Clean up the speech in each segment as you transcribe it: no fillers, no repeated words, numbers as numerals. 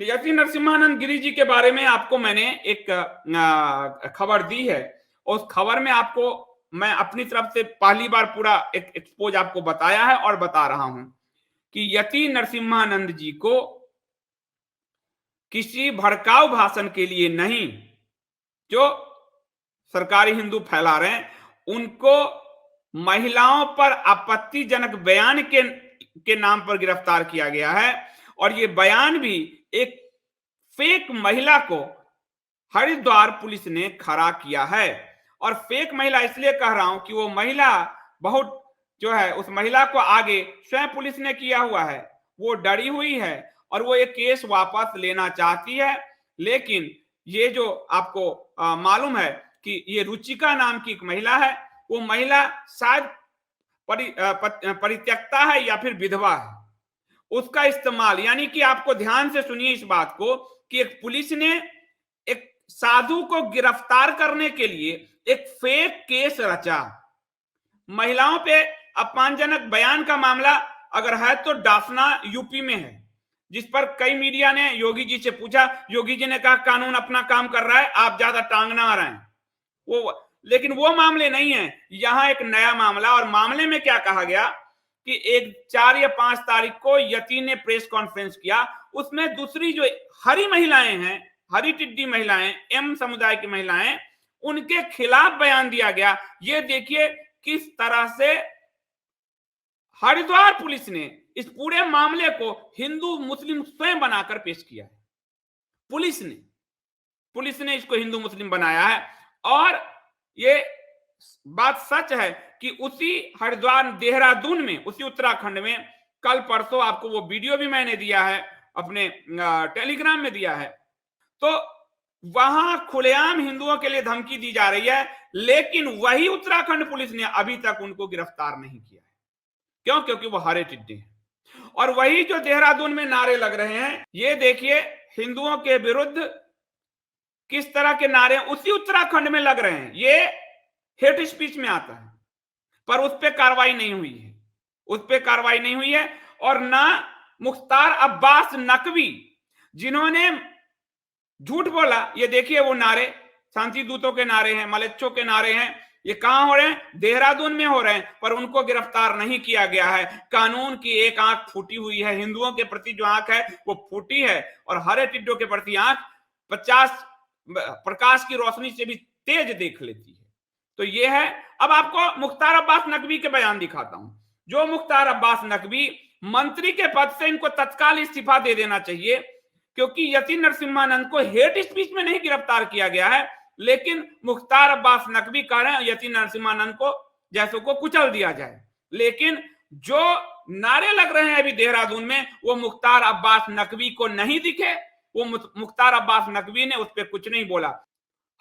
यति नरसिम्हानंद गिरी जी के बारे में आपको मैंने एक खबर दी है। उस खबर में आपको मैं अपनी तरफ से पहली बार पूरा एक एक्सपोज आपको बताया है और बता रहा हूं कि यति नरसिम्हानंद जी को किसी भड़काऊ भाषण के लिए नहीं, जो सरकारी हिंदू फैला रहे हैं, उनको महिलाओं पर आपत्तिजनक बयान के नाम पर गिरफ्तार किया गया है। और ये बयान भी एक फेक महिला को हरिद्वार पुलिस ने खड़ा किया है। और फेक महिला इसलिए कह रहा हूं कि वो महिला बहुत जो है, उस महिला को आगे स्वयं पुलिस ने किया हुआ है, वो डरी हुई है और वो ये केस वापस लेना चाहती है। लेकिन ये जो आपको मालूम है कि ये रुचिका नाम की एक महिला है, वो महिला शायद परित्यक्ता है या फिर विधवा है। उसका इस्तेमाल, यानी कि आपको ध्यान से सुनिए इस बात को, कि एक पुलिस ने एक साधु को गिरफ्तार करने के लिए एक फेक केस रचा। महिलाओं पे अपमानजनक बयान का मामला अगर है तो डाफना यूपी में है, जिस पर कई मीडिया ने योगी जी से पूछा। योगी जी ने कहा कानून अपना काम कर रहा है, आप ज्यादा टांगना आ रहे हैं। लेकिन वो मामले नहीं है, यहां एक नया मामला। और मामले में क्या कहा गया कि एक 4 या 5 तारीख को यति ने प्रेस कॉन्फ्रेंस किया। उसमें दूसरी जो हरी महिलाएं हैं, हरी टिड्डी महिलाएं, एम समुदाय की महिलाएं, उनके खिलाफ बयान दिया गया। ये देखिए किस तरह से हरिद्वार पुलिस ने इस पूरे मामले को हिंदू मुस्लिम स्वयं बनाकर पेश किया है। पुलिस ने इसको हिंदू मुस्लिम बनाया है। और ये बात सच है कि उसी हरिद्वार, देहरादून में, उसी उत्तराखंड में कल परसों आपको वो वीडियो भी मैंने दिया है, अपने टेलीग्राम में दिया है। तो वहां खुलेआम हिंदुओं के लिए धमकी दी जा रही है, लेकिन वही उत्तराखंड पुलिस ने अभी तक उनको गिरफ्तार नहीं किया है। क्यों? क्योंकि वो हरे टिड्डे हैं। और वही जो देहरादून में नारे लग रहे हैं, ये देखिए हिंदुओं के विरुद्ध किस तरह के नारे उसी उत्तराखंड में लग रहे हैं। ये हेट स्पीच में आता है, पर उस पर कार्रवाई नहीं हुई है। और ना मुख्तार अब्बास नकवी, जिन्होंने झूठ बोला, ये देखिए वो नारे शांति दूतों के नारे हैं, मलेच्छों के नारे हैं। ये कहां हो रहे हैं? देहरादून में हो रहे हैं, पर उनको गिरफ्तार नहीं किया गया है। कानून की एक आंख फूटी हुई है, हिंदुओं के प्रति जो आंख है वो फूटी है, और हरे टिड्डों के प्रति आंख 50 प्रकाश की रोशनी से भी तेज देख लेती है। तो ये है। अब आपको मुख्तार अब्बास नकवी के बयान दिखाता हूं। जो मुख्तार अब्बास नकवी, मंत्री के पद से इनको तत्काल इस्तीफा दे देना चाहिए, क्योंकि यति नरसिम्हानंद को हेट स्पीच में नहीं गिरफ्तार किया गया है, लेकिन मुख्तार अब्बास नकवी कह रहे हैं यति नरसिम्हानंद को जैसों को कुचल दिया जाए। लेकिन जो नारे लग रहे हैं अभी देहरादून में, वो मुख्तार अब्बास नकवी को नहीं दिखे। वो मुख्तार अब्बास नकवी ने उस पर कुछ नहीं बोला।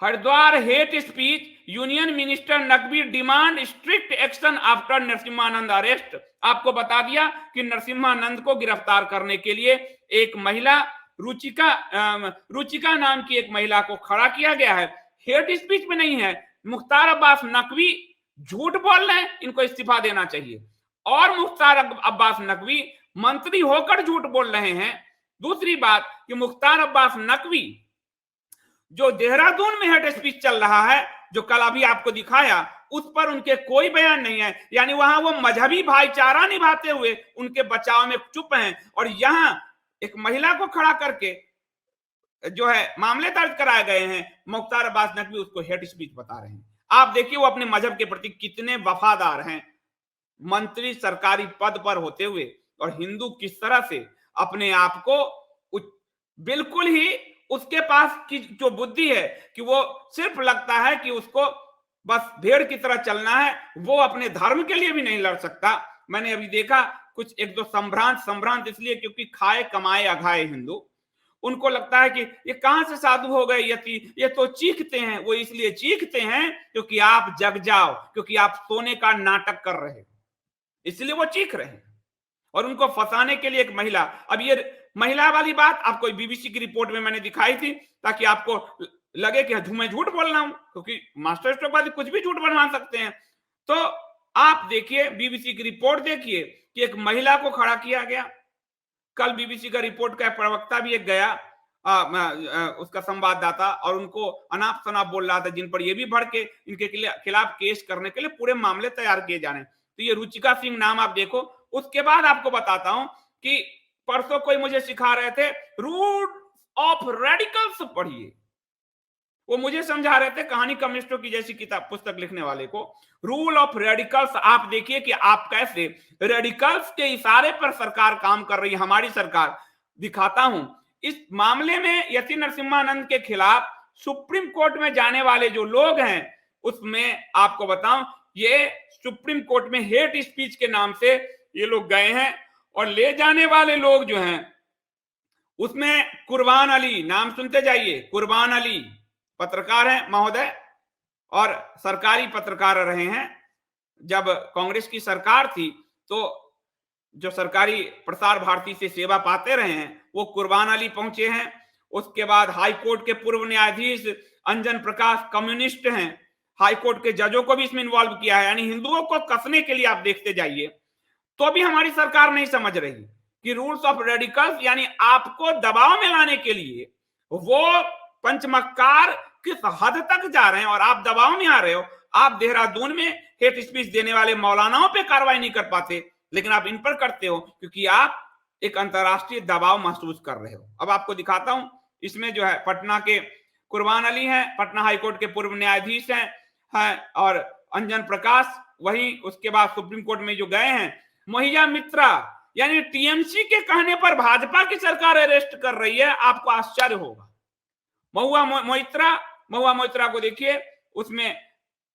Haridwar hate speech, union minister Naqvi demand strict action after Narsinghanand arrest. आपको बता दिया कि नरसिम्हानंद को गिरफ्तार करने के लिए एक महिला, रुचिका नाम की एक महिला को खड़ा किया गया है। हेट स्पीच में नहीं है। मुख्तार अब्बास नकवी झूठ बोल रहे हैं, इनको इस्तीफा देना चाहिए। और मुख्तार अब्बास नकवी मंत्री होकर झूठ बोल रहे हैं। दूसरी बात कि मुख्तार अब्बास नकवी, जो देहरादून में हेट स्पीच चल रहा है, जो कल अभी आपको दिखाया, उस पर उनके कोई बयान नहीं है। यानी वहां वो मजहबी भाईचारा निभाते हुए उनके बचाव में चुप हैं, और यहां एक महिला को खड़ा करके जो है मामले दर्ज कराए गए हैं। मुख्तार अब्बास नकवी उसको हेट स्पीच बता रहे हैं। आप देखिए वो अपने मजहब के प्रति कितने वफादार हैं, मंत्री सरकारी पद पर होते हुए। और हिंदू किस तरह से अपने आप को बिल्कुल ही, उसके पास की जो बुद्धि है कि वो सिर्फ लगता है कि उसको बस भेड़ की तरह चलना है, वो अपने धर्म के लिए भी नहीं लड़ सकता। मैंने अभी देखा कुछ एक दो संभ्रांत इसलिए क्योंकि खाए कमाए अघाए हिंदू, उनको लगता है कि ये कहां से साधु हो गए यति, ये तो चीखते हैं। वो इसलिए चीखते हैं क्योंकि आप जग जाओ, क्योंकि आप सोने का नाटक कर रहे हो, इसलिए वो चीख रहे हैं। और उनको फंसाने के लिए एक महिला, अब ये महिला वाली बात आपको बीबीसी की रिपोर्ट में मैंने दिखाई थी, ताकि आपको लगे कि मैं झूठ बोल रहा हूं, क्योंकि मास्टर स्ट्रोक वाले कुछ भी झूठ बनवा सकते हैं। तो आप देखिए बीबीसी की रिपोर्ट देखिए कि एक महिला को खड़ा किया गया। कल बीबीसी का रिपोर्ट का प्रवक्ता भी एक गया, उसका संवाददाता, और उनको अनाप शनाप बोल रहा था, जिन पर ये भी भड़ के इनके खिलाफ केस करने के लिए पूरे मामले तैयार किए जा रहे हैं। तो ये रुचिका सिंह नाम आप देखो। उसके बाद आपको बताता हूं कि परसों कोई मुझे सिखा रहे थे रूट ऑफ रेडिकल्स पढ़िए। वो मुझे समझा रहे थे कहानी कम्युनिस्टों की जैसी किताब पुस्तक लिखने वाले को, रूल ऑफ रेडिकल्स। आप देखिए कि आप कैसे रेडिकल्स के इशारे पर सरकार काम कर रही है, हमारी सरकार। दिखाता हूं इस मामले में यति नरसिम्हानंद के खिलाफ सुप्रीम कोर्ट में जाने वाले जो लोग हैं, उसमें आपको बताऊं, ये सुप्रीम कोर्ट में हेट स्पीच के नाम से ये लोग गए हैं। और ले जाने वाले लोग जो हैं उसमें कुर्बान अली, नाम सुनते जाइए, कुर्बान अली पत्रकार हैं महोदय, और सरकारी पत्रकार रहे हैं। जब कांग्रेस की सरकार थी तो जो सरकारी प्रसार भारती से सेवा पाते रहे हैं वो कुर्बान अली पहुंचे हैं। उसके बाद हाई कोर्ट के पूर्व न्यायाधीश अंजन प्रकाश कम्युनिस्ट हैं, हाई कोर्ट के जजों को भी इसमें इन्वॉल्व किया है। यानी हिंदुओं को कसने के लिए आप देखते जाइए। तो भी हमारी सरकार नहीं समझ रही कि रूल्स ऑफ रेडिकल्स, यानी आपको दबाव में लाने के लिए वो पंचमक्कार किस हद तक जा रहे हैं, और आप दबाव में आ रहे हो। आप देहरादून में हेट स्पीच देने वाले मौलानाओं पे कार्रवाई नहीं कर पाते, लेकिन आप इन पर करते हो क्योंकि आप एक अंतरराष्ट्रीय दबाव महसूस कर रहे हो। अब आपको दिखाता हूं, इसमें जो है पटना के कुर्बान अली हैं, पटना हाईकोर्ट के पूर्व न्यायाधीश हैं, और अंजन प्रकाश, वहीं उसके बाद सुप्रीम कोर्ट में जो गए हैं मोहिया मित्रा, यानी टीएमसी के कहने पर भाजपा की सरकार अरेस्ट कर रही है। आपको आश्चर्य होगा। महुआ मोइत्रा को देखिए, उसमें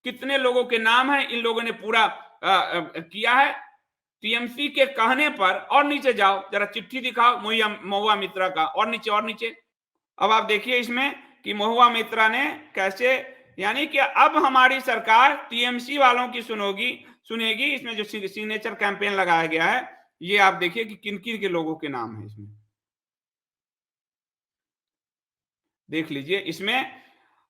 कितने लोगों के नाम हैं। इन लोगों ने पूरा किया है टीएमसी के कहने पर। और नीचे जाओ जरा, चिट्ठी दिखाओ महुआ मित्रा का, और नीचे और नीचे। अब आप देखिए इसमें कि महुआ मित्रा ने कैसे, यानी कि अब हमारी सरकार टीएमसी वालों की सुनेगी। इसमें जो सिग्नेचर कैंपेन लगाया गया है, ये आप देखिए कि किन किन के लोगों के नाम है इसमें, देख लीजिए। इसमें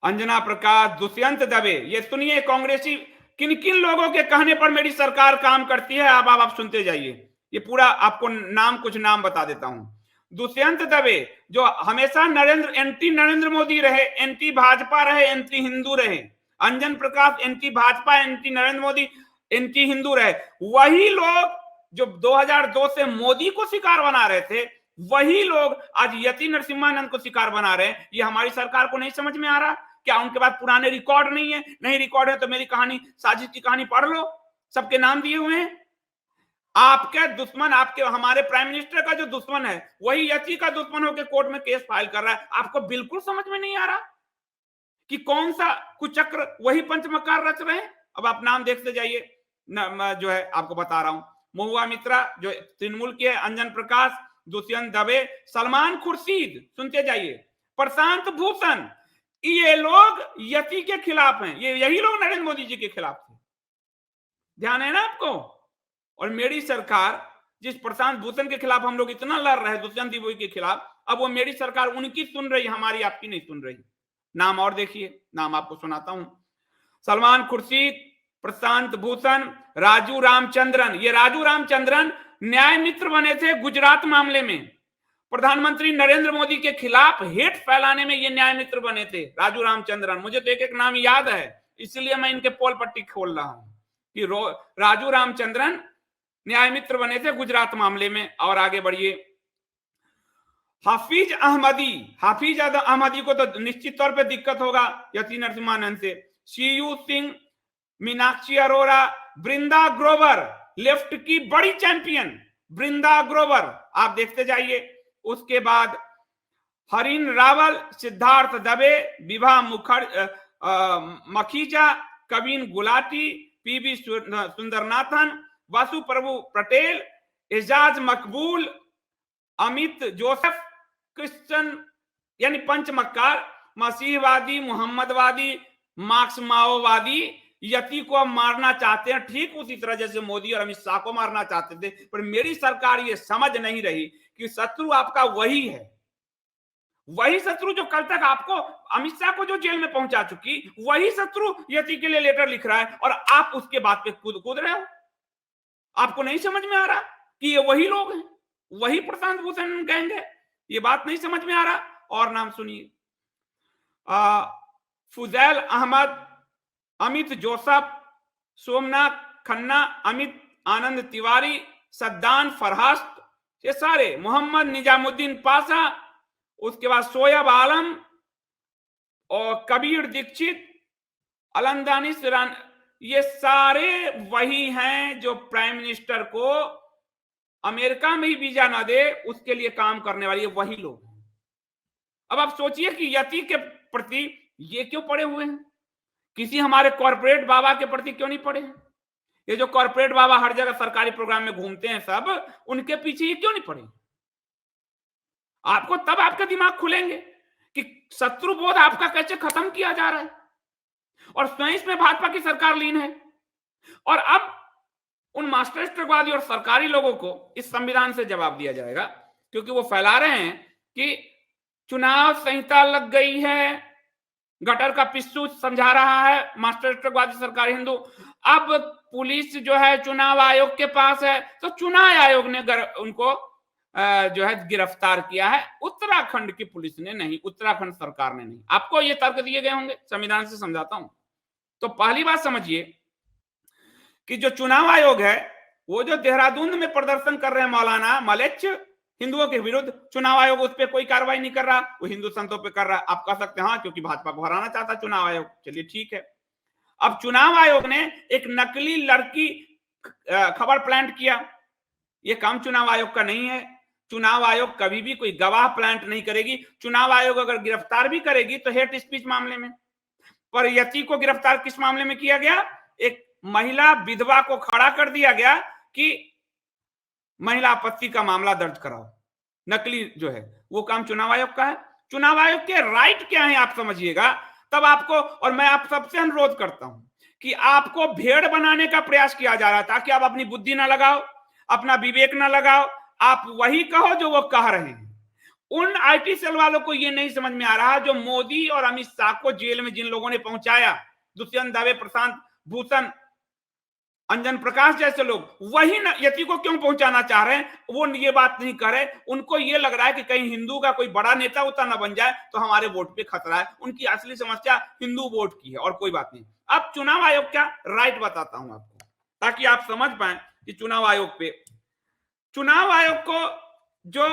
अंजना प्रकाश, दुष्यंत दवे, ये सुनिए कांग्रेसी किन किन लोगों के कहने पर मेरी सरकार काम करती है। अब आप सुनते जाइए, ये पूरा आपको कुछ नाम बता देता हूं। दुष्यंत दवे जो हमेशा एंटी नरेंद्र मोदी रहे, एंटी भाजपा रहे, एंटी हिंदू रहे। Anjan Prakash anti Bhajpa, anti Narendra Modi, anti Hindu रहे। वही लोग जो 2002 से मोदी को शिकार बना रहे थे, वही लोग आज यति नरसिम्हानंद को शिकार बना रहे हैं। ये हमारी सरकार को नहीं समझ में आ रहा। क्या उनके पास पुराने रिकॉर्ड नहीं है? नहीं रिकॉर्ड है तो मेरी कहानी, साजिश की कहानी पढ़ लो, सबके नाम दिए हुए हैं। आपके दुश्मन, आपके हमारे प्राइम मिनिस्टर का जो दुश्मन है, वही यति का दुश्मन होकर कोर्ट में केस फाइल कर रहा है। आपको बिल्कुल समझ में नहीं आ रहा कि कौन सा कुचक्र वही पंचमकार रच रहे हैं। अब आप नाम देखते जाइए, जो है आपको बता रहा हूं। महुआ मित्रा जो तृणमूल के, अंजन प्रकाश, दुष्यंत दवे, सलमान खुर्शीद, सुनते जाइए, प्रशांत भूषण, ये लोग यति के खिलाफ हैं। ये यही लोग नरेंद्र मोदी जी के खिलाफ थे। ध्यान है ना आपको? और मेरी सरकार, जिस प्रशांत भूषण के खिलाफ हम लोग इतना लड़ रहे हैं, दुष्यंत दवे के खिलाफ, अब वो मेरी सरकार उनकी सुन रही, हमारी आपकी नहीं सुन रही। नाम और देखिए, नाम आपको सुनाता हूं। सलमान खुर्शीद, प्रशांत भूषण, राजू रामचंद्रन। ये राजू रामचंद्रन न्याय मित्र बने थे गुजरात मामले में। प्रधानमंत्री नरेंद्र मोदी के खिलाफ हेट फैलाने में ये न्याय मित्र बने थे, राजू रामचंद्रन। मुझे तो एक एक नाम याद है, इसलिए मैं इनके पोल पट्टी खोल रहा हूं कि राजू रामचंद्रन न्याय मित्र बने थे गुजरात मामले में। और आगे बढ़िए, हाफिज अहमदी को तो निश्चित तौर पे दिक्कत होगा यति नरसिम्हानंद से। सीयू सिंह, मीनाक्षी अरोरा, वृंदा ग्रोवर, लेफ्ट की बड़ी चैंपियन वृंदा ग्रोवर, आप देखते जाइए। उसके बाद हरीन रावल, सिद्धार्थ दवे, विभा मखीजा, कविन गुलाटी, पीवी सुंदरनाथन, वासु प्रभु पटेल, एजाज मकबूल, अमित जोसेफ, क्रिश्चियन, यानी पंचमक्कार, मसीहवादी, मोहम्मदवादी, मार्क्स माओवादी यति को मारना चाहते हैं, ठीक उसी तरह जैसे मोदी और अमित शाह को मारना चाहते थे। पर मेरी सरकार ये समझ नहीं रही कि शत्रु आपका वही है, वही शत्रु जो कल तक आपको, अमित शाह को जो जेल में पहुंचा चुकी, वही शत्रु यति के लिए लेटर लिख रहा है, और आप उसके बात पे कूद रहे हो। आपको नहीं समझ में आ रहा कि ये वही लोग हैं, वही प्रशांत भूषण गैंग है? ये बात नहीं समझ में आ रहा। और नाम सुनिए, फुजैल अहमद, अमित जोसफ, सोमनाथ खन्ना, अमित आनंद तिवारी, सद्दान फरहास्त, ये सारे, मोहम्मद निजामुद्दीन पाशा, उसके बाद शोएब आलम और कबीर दीक्षित, अलंदानी सिरान, ये सारे वही हैं जो प्राइम मिनिस्टर को अमेरिका में ही वीजा ना दे उसके लिए काम करने वाले वही लोग। अब आप सोचिए कि यति के प्रति ये क्यों पड़े हुए हैं, किसी हमारे कॉर्पोरेट बाबा के प्रति क्यों नहीं पड़े हैं? ये जो कॉर्पोरेट बाबा हर जगह सरकारी प्रोग्राम में घूमते हैं सब, उनके पीछे ये क्यों नहीं पड़े? आपको तब आपका दिमाग खुलेंगे कि शत्रु बोध आपका कैसे खत्म किया जा रहा है, और स्वयं इसमें भाजपा की सरकार लीन है। और अब उन मास्टर स्ट्रोकवादी और सरकारी लोगों को इस संविधान से जवाब दिया जाएगा, क्योंकि वो फैला रहे हैं कि चुनाव संहिता लग गई है, गटर का पिस्सू समझा रहा है मास्टर स्ट्रोकवादी सरकारी हिंदू। अब पुलिस जो है चुनाव आयोग के पास है, तो चुनाव आयोग ने उनको जो है गिरफ्तार किया है, उत्तराखंड की पुलिस ने नहीं, उत्तराखंड सरकार ने नहीं। आपको ये तर्क दिए गए होंगे, संविधान से समझाता हूं। तो पहली बात समझिए कि जो चुनाव आयोग है वो जो देहरादून में प्रदर्शन कर रहे हैं मौलाना मलेच्छ हिंदुओं के विरुद्ध, चुनाव आयोग उस पर कोई कार्रवाई नहीं कर रहा, वो हिंदू संतों पे कर रहा है। आप कह सकते हैं हाँ क्योंकि भाजपा को हराना चाहता चुनाव आयोग, चलिए ठीक है। अब चुनाव आयोग ने एक नकली लड़की खबर प्लांट किया, ये काम चुनाव आयोग का नहीं है। चुनाव आयोग कभी भी कोई गवाह प्लांट नहीं करेगी। चुनाव आयोग अगर गिरफ्तार भी करेगी तो हेट स्पीच मामले में। पर यति को गिरफ्तार किस मामले में किया गया? एक महिला विधवा को खड़ा कर दिया गया कि महिला आपत्ति का मामला दर्ज कराओ। नकली जो है वो काम चुनाव आयोग का है। चुनाव आयोग के राइट क्या है आप समझिएगा, तब आपको, और मैं आप सबसे अनुरोध करता हूं कि आपको भेड़ बनाने का प्रयास किया जा रहा है ताकि आप अपनी बुद्धि ना लगाओ, अपना विवेक ना लगाओ, आप वही कहो जो वो कह रहे हैं। उन आईटी सेल वालों को ये नहीं समझ में आ रहा जो मोदी और अमित शाह को जेल में जिन लोगों ने पहुंचाया, दुष्यंत दवे, प्रशांत भूषण, अंजन प्रकाश जैसे लोग, वही यति को क्यों पहुंचाना चाह रहे हैं? वो ये बात नहीं कर रहे। उनको ये लग रहा है कि कहीं हिंदू का कोई बड़ा नेता उता ना बन जाए तो हमारे वोट पे खतरा है। उनकी असली समस्या हिंदू वोट की है और कोई बात नहीं। अब चुनाव आयोग क्या राइट बताता हूं आपको ताकि आप समझ पाए कि चुनाव आयोग पे, चुनाव आयोग को जो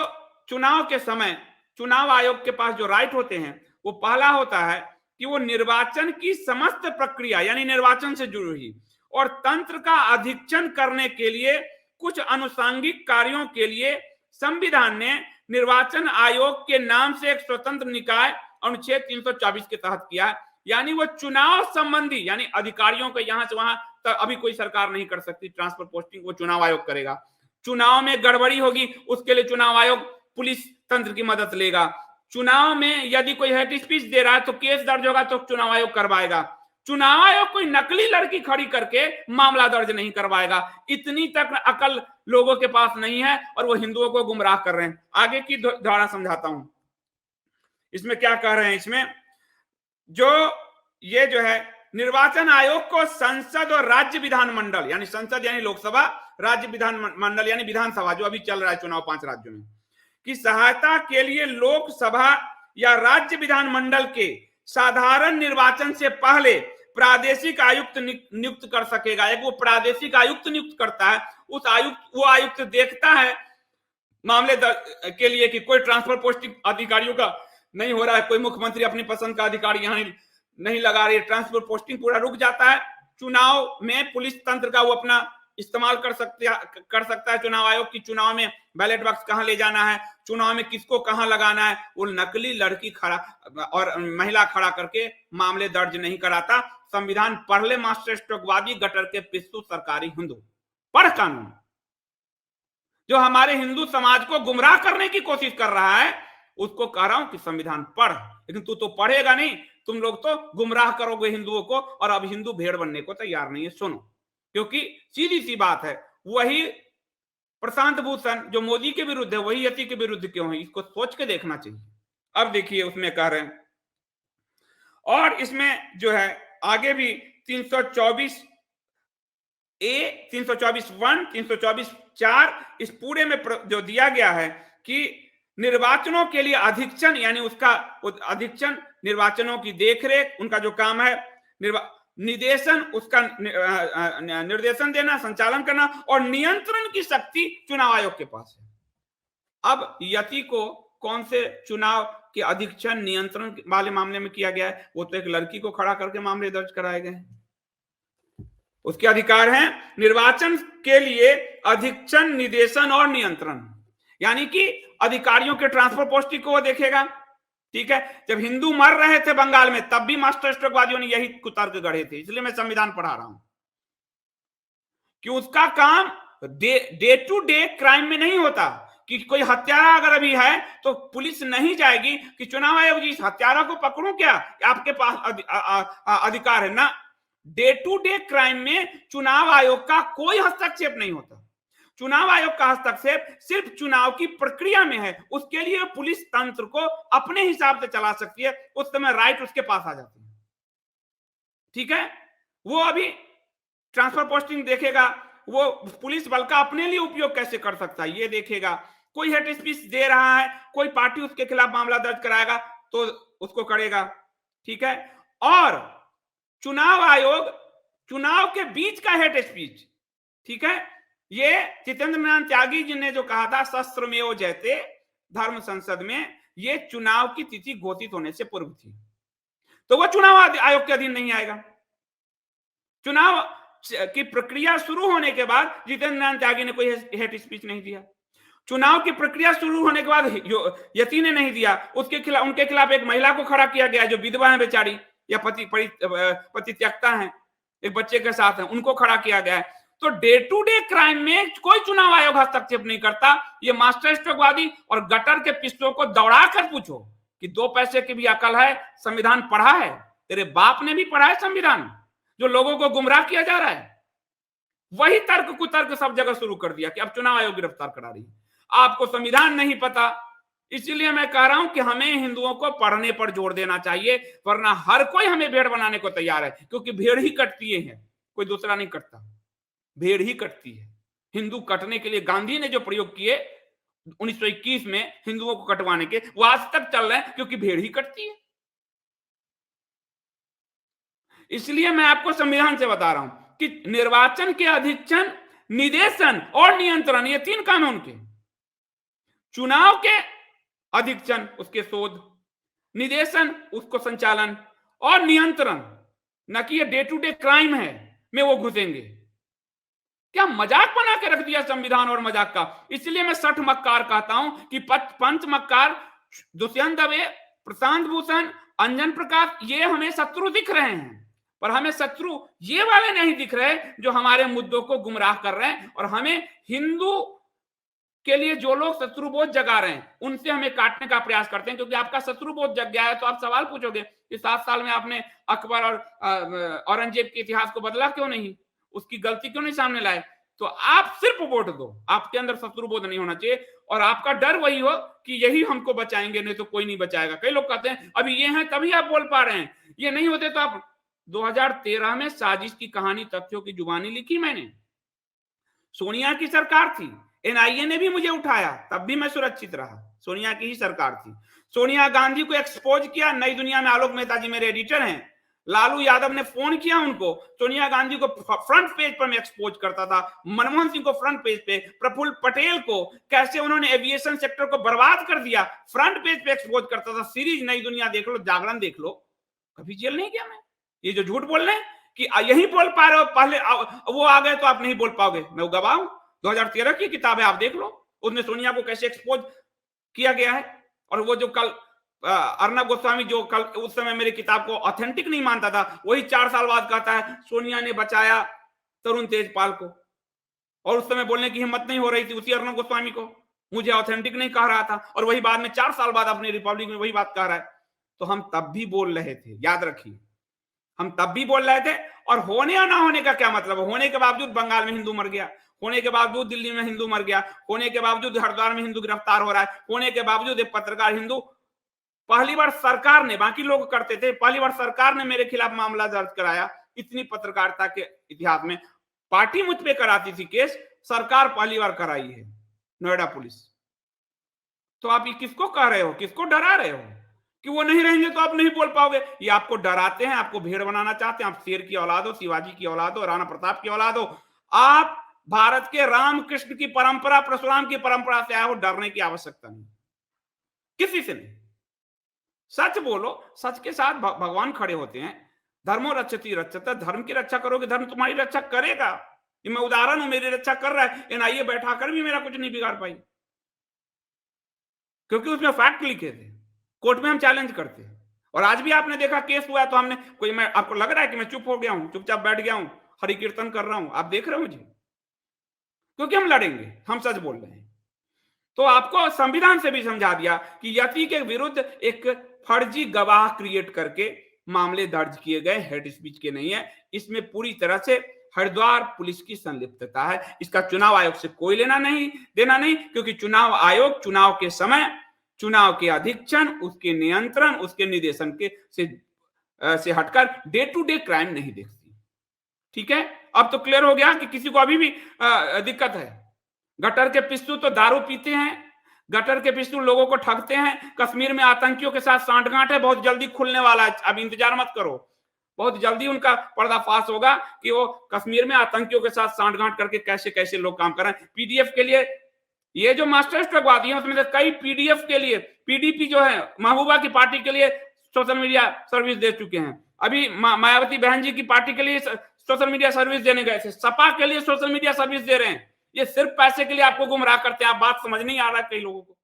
चुनाव के समय चुनाव आयोग के पास जो राइट होते हैं वो पहला होता है कि वो निर्वाचन की समस्त प्रक्रिया यानी निर्वाचन से जुड़ी हुई और तंत्र का अधीक्षण करने के लिए कुछ अनुषंगिक कार्यों के लिए संविधान ने निर्वाचन आयोग के नाम से एक स्वतंत्र निकाय अनुच्छेद 324 के तहत किया। यानी वो चुनाव संबंधी यानी अधिकारियों को यहां से वहां तक अभी कोई सरकार नहीं कर सकती, ट्रांसफर पोस्टिंग वो चुनाव आयोग करेगा। चुनाव में गड़बड़ी होगी उसके लिए चुनाव आयोग पुलिस तंत्र की मदद लेगा। चुनाव में यदि कोई हेट स्पीच दे रहा है तो केस दर्ज होगा तो चुनाव आयोग करवाएगा। चुनाव आयोग कोई नकली लड़की खड़ी करके मामला दर्ज नहीं करवाएगा। इतनी तक अकल लोगों के पास नहीं है और वो हिंदुओं को गुमराह कर रहे हैं। आगे की धारा समझाता हूं, इसमें क्या कह रहे हैं। इसमें ये जो है निर्वाचन आयोग को संसद और राज्य विधानमंडल यानी संसद यानी लोकसभा, राज्य विधानमंडल यानी विधानसभा जो अभी चल रहा है चुनाव 5 राज्यों में, की सहायता के लिए लोकसभा या राज्य विधानमंडल के साधारण निर्वाचन से पहले प्रादेशिक आयुक्त नियुक्त कर सकेगा। एक वो प्रादेशिक आयुक्त नियुक्त करता है, वो आयुक्त देखता है मामले के लिए कि कोई ट्रांसफर पोस्टिंग अधिकारियों का नहीं हो रहा है, कोई मुख्यमंत्री अपनी पसंद का अधिकारी यहां नहीं लगा रही है, ट्रांसफर पोस्टिंग पूरा रुक जाता है। चुनाव में पुलिस तंत्र का वो अपना इस्तेमाल कर सकता है चुनाव आयोग की। चुनाव में बैलेट बॉक्स कहां ले जाना है, चुनाव में किसको कहां लगाना है, वो नकली लड़की खड़ा और महिला खड़ा करके मामले दर्ज नहीं कराता। संविधान पढ़ ले मास्टर स्ट्रोकवादी, गटर के पिस्सू सरकारी हिंदू, पढ़ कानून। जो हमारे हिंदू समाज को गुमराह करने की कोशिश कर रहा है उसको कह रहा हूं कि संविधान पढ़, लेकिन तू तो पढ़ेगा नहीं, तुम लोग तो गुमराह करोगे हिंदुओं को और अब हिंदू भेड़ बनने को तैयार नहीं है। सुनो, क्योंकि सीधी सी बात है, वही प्रशांत भूषण जो मोदी के विरुद्ध है वही यति के विरुद्ध क्यों है, इसको सोच के देखना चाहिए। अब देखिए उसमें कह रहे हैं, और इसमें जो है आगे भी 324 ए, 324(1), 324(4) इस पूरे में जो दिया गया है कि निर्वाचनों के लिए अधीक्षण, यानी उसका अधीक्षण, निर्वाचनों की देखरेख उनका जो काम है, निदेशन उसका निर्देशन देना, संचालन करना, और नियंत्रण की शक्ति चुनाव आयोग के पास है। अब यति को कौन से चुनाव के अधीक्षण नियंत्रण वाले मामले में किया गया है? वो तो एक लड़की को खड़ा करके मामले दर्ज कराए गए हैं। उसके अधिकार हैं निर्वाचन के लिए अधीक्षण, निदेशन और नियंत्रण, यानी कि अधिकारियों के ट्रांसफर पोस्टिंग को वो देखेगा। ठीक है, जब हिंदू मर रहे थे बंगाल में तब भी मास्टर स्ट्रोकवादियों ने यही कुतर्क गढ़े थे, इसलिए मैं संविधान पढ़ा रहा हूं कि उसका काम डे टू डे क्राइम में नहीं होता कि कोई हत्यारा अगर अभी है तो पुलिस नहीं जाएगी कि चुनाव आयोग जी इस हत्यारा को पकड़ूं क्या, आपके पास अधिकार है ना। डे टू डे क्राइम में चुनाव आयोग का कोई हस्तक्षेप नहीं होता। चुनाव आयोग का हस्तक्षेप सिर्फ चुनाव की प्रक्रिया में है, उसके लिए पुलिस तंत्र को अपने हिसाब से चला सकती है, उस समय राइट उसके पास आ जाती है। ठीक है, वो अभी ट्रांसफर पोस्टिंग देखेगा, वो पुलिस बल का अपने लिए उपयोग कैसे कर सकता है ये देखेगा। कोई हेट स्पीच दे रहा है, कोई पार्टी उसके खिलाफ मामला दर्ज कराएगा तो उसको करेगा। ठीक है, और चुनाव आयोग चुनाव के बीच का हेट स्पीच, ठीक है, ये जितेंद्र नारायण त्यागी जी ने जो कहा था शस्त्रमेव जयते धर्म संसद में, ये चुनाव की तिथि घोषित होने से पूर्व थी, तो वह चुनाव आयोग के अधीन नहीं आएगा। चुनाव की प्रक्रिया शुरू होने के बाद जितेंद्र नारायण त्यागी ने कोई हेट स्पीच नहीं दिया। चुनाव की प्रक्रिया शुरू होने के बाद यति ने नहीं दिया, उसके खिलाफ उनके खिलाफ एक महिला को खड़ा किया गया जो विधवा है बेचारी, या पति त्यक्ता है, एक बच्चे के साथ है, उनको खड़ा किया गया है। तो डे टू डे क्राइम में कोई चुनाव आयोग हस्तक्षेप नहीं करता। ये मास्टर स्ट्रोकवादी और गटर के पिस्टों को दौड़ा कर पूछो कि 2 पैसे की भी अकल है, संविधान पढ़ा है? तेरे बाप ने भी पढ़ा है संविधान, जो लोगों को गुमराह किया जा रहा है? वही तर्क कुतर्क सब जगह शुरू कर दिया कि अब चुनाव आयोग गिरफ्तार करा रही है। आपको संविधान नहीं पता, इसलिए मैं कह रहा हूं कि हमें हिंदुओं को पढ़ने पर जोर देना चाहिए, वरना हर कोई हमें भेड़ बनाने को तैयार है, क्योंकि भेड़ ही कटती है, कोई दूसरा नहीं कटता, भेड़ ही कटती है। हिंदू कटने के लिए गांधी ने जो प्रयोग किए 1921 में हिंदुओं को कटवाने के, वो आज तक चल रहे हैं, क्योंकि भेड़ ही कटती है। इसलिए मैं आपको संविधान से बता रहा हूं कि निर्वाचन के अधीक्षण, निदेशन और नियंत्रण, ये 3 काम है उनके। चुनाव के अधीक्षण उसके शोध, निदेशन उसको संचालन, और नियंत्रण न कि ये डे टू डे क्राइम है में वो घुसेंगे। क्या मजाक बना के रख दिया संविधान और मजाक का। इसलिए मैं 60 मक्कार कहता हूं कि पंच मक्कार, दुष्यंत दवे, प्रशांत भूषण, अंजन प्रकाश, ये हमें शत्रु दिख रहे हैं, पर हमें शत्रु ये वाले नहीं दिख रहे जो हमारे मुद्दों को गुमराह कर रहे हैं, और हमें हिंदू के लिए जो लोग शत्रुबोध जगा रहे हैं उनसे हमें काटने का प्रयास करते हैं। क्योंकि आपका शत्रुबोध जग गया है तो आप सवाल पूछोगे कि 7 साल में आपने अकबर और औरंगजेब के इतिहास को बदला क्यों नहीं, उसकी गलती क्यों नहीं सामने लाए? तो आप सिर्फ वोट दो, आपके अंदर शत्रुबोध नहीं होना चाहिए, और आपका डर वही हो कि यही हमको बचाएंगे, नहीं तो कोई नहीं बचाएगा। कई लोग कहते हैं अभी ये हैं तभी आप बोल पा रहे हैं, ये नहीं होते तो आप 2013 में साजिश की कहानी तथ्यों की जुबानी लिखी मैंने, सोनिया की सरकार थी, एनआईए ने भी मुझे उठाया, तब भी मैं सुरक्षित रहा, सोनिया की ही सरकार थी। सोनिया गांधी को एक्सपोज किया, नई दुनिया में आलोक मेहता जी मेरे एडिटर हैं, लालू यादव ने फोन किया उनको, सोनिया गांधी को फ्रंट पेज पर मैं एक्सपोज करता था, मनमोहन सिंह को फ्रंट पेज पे, प्रफुल्ल पटेल को कैसे उन्होंने एविएशन सेक्टर को बर्बाद कर दिया फ्रंट पेज पे एक्सपोज करता था। सीरीज नई दुनिया देख लो, जागरण देख लो, कभी जेल नहीं गया मैं। ये जो झूठ बोल रहे हैं कि यही बोल पा रहे हो, पहले वो आ गए तो आप नहीं बोल पाओगे, मैं वो गवाह हूं। 2013 की किताब है, आप देख लो, उसने सोनिया को कैसे एक्सपोज किया गया है। और वो जो कल अर्नब गोस्वामी जो कल उस समय मेरी किताब को ऑथेंटिक नहीं मानता था, वही 4 साल बाद कहता है सोनिया ने बचाया तरुण तेजपाल को, और उस समय बोलने की हिम्मत नहीं हो रही थी उसी अर्नब गोस्वामी को, मुझे ऑथेंटिक नहीं कह रहा था, और वही बाद में 4 साल बाद अपनी रिपब्लिक में वही बात कह रहा है। तो हम तब भी बोल रहे थे, याद रखिए, हम तब भी बोल रहे थे। और होने या ना होने का क्या मतलब है? होने के बावजूद बंगाल में हिंदू मर गया, होने के बावजूद दिल्ली में हिंदू मर गया, होने के बावजूद हरिद्वार में हिंदू गिरफ्तार हो रहा है, होने के बावजूद एक पत्रकार हिंदू, पहली बार सरकार ने, बाकी लोग करते थे, पहली बार सरकार ने मेरे खिलाफ मामला दर्ज कराया। इतनी पत्रकारिता के इतिहास में पार्टी मुझ पे कराती थी केस, सरकार पहली बार कराई है, नोएडा पुलिस। तो आप ये किसको कह रहे हो, किसको डरा रहे हो कि वो नहीं रहेंगे तो आप नहीं बोल पाओगे? ये आपको डराते हैं, आपको भेड़ बनाना चाहते हैं। आप शेर की औलाद हो, शिवाजी की औलाद हो, राणा प्रताप की औलाद हो। आप भारत के रामकृष्ण की परंपरा, परशुराम की परंपरा से आए हो, डरने की आवश्यकता नहीं, किसी से नहीं। सच बोलो, सच के साथ भगवान खड़े होते हैं। धर्मो रक्षति रक्षत, धर्म की रक्षा करोगे, धर्म तुम्हारी रक्षा करेगा। ये मैं उदाहरण हूं, मेरी रक्षा कर रहा है। एनआईए बैठा कर भी मेरा कुछ नहीं बिगाड़ पाई, क्योंकि उसमें फैक्ट लिखे थे। कोर्ट में हम चैलेंज करते हैं। और आज भी आपने देखा केस हुआ तो हमने कोई, मैं आपको लग रहा है कि मैं चुप हो गया हूं, चुपचाप बैठ गया हूं, हरि कीर्तन कर रहा हूं? आप देख रहे हो मुझे, क्योंकि हम लड़ेंगे, हम सच बोल रहे हैं। तो आपको संविधान से भी समझा दिया कि यति के विरुद्ध एक फर्जी गवाह क्रिएट करके मामले दर्ज किए गए, हेड स्पीच के नहीं है। इसमें पूरी तरह से हरिद्वार पुलिस की संलिप्तता है। इसका चुनाव आयोग से कोई लेना नहीं देना नहीं, क्योंकि चुनाव आयोग चुनाव के समय चुनाव के अधीक्षण, उसके नियंत्रण, उसके निर्देशन के से हटकर डे टू डे क्राइम नहीं देखती। ठीक है, अब तो क्लियर हो गया कि किसी को अभी भी दिक्कत है। गटर के पिस्तूल तो दारू पीते हैं, गटर के पिस्तूल लोगों को ठगते हैं। कश्मीर में आतंकियों के साथ सांठगांठ है, बहुत जल्दी खुलने वाला है, अब इंतजार मत करो, बहुत जल्दी उनका पर्दाफाश होगा कि वो कश्मीर में आतंकियों के साथ सांठगांठ करके कैसे कैसे लोग काम कर रहे हैं। पीडीएफ के लिए ये जो मास्टर स्ट्रोकवादी है, उसमें से कई पीडीएफ के लिए, पीडीपी जो है महबूबा की पार्टी के लिए सोशल मीडिया सर्विस दे चुके हैं। अभी मायावती बहन जी की पार्टी के लिए सोशल मीडिया सर्विस देने गए थे, सपा के लिए सोशल मीडिया सर्विस दे रहे हैं। ये सिर्फ पैसे के लिए आपको गुमराह करते हैं। आप बात समझ नहीं आ रहा है कई लोगों को।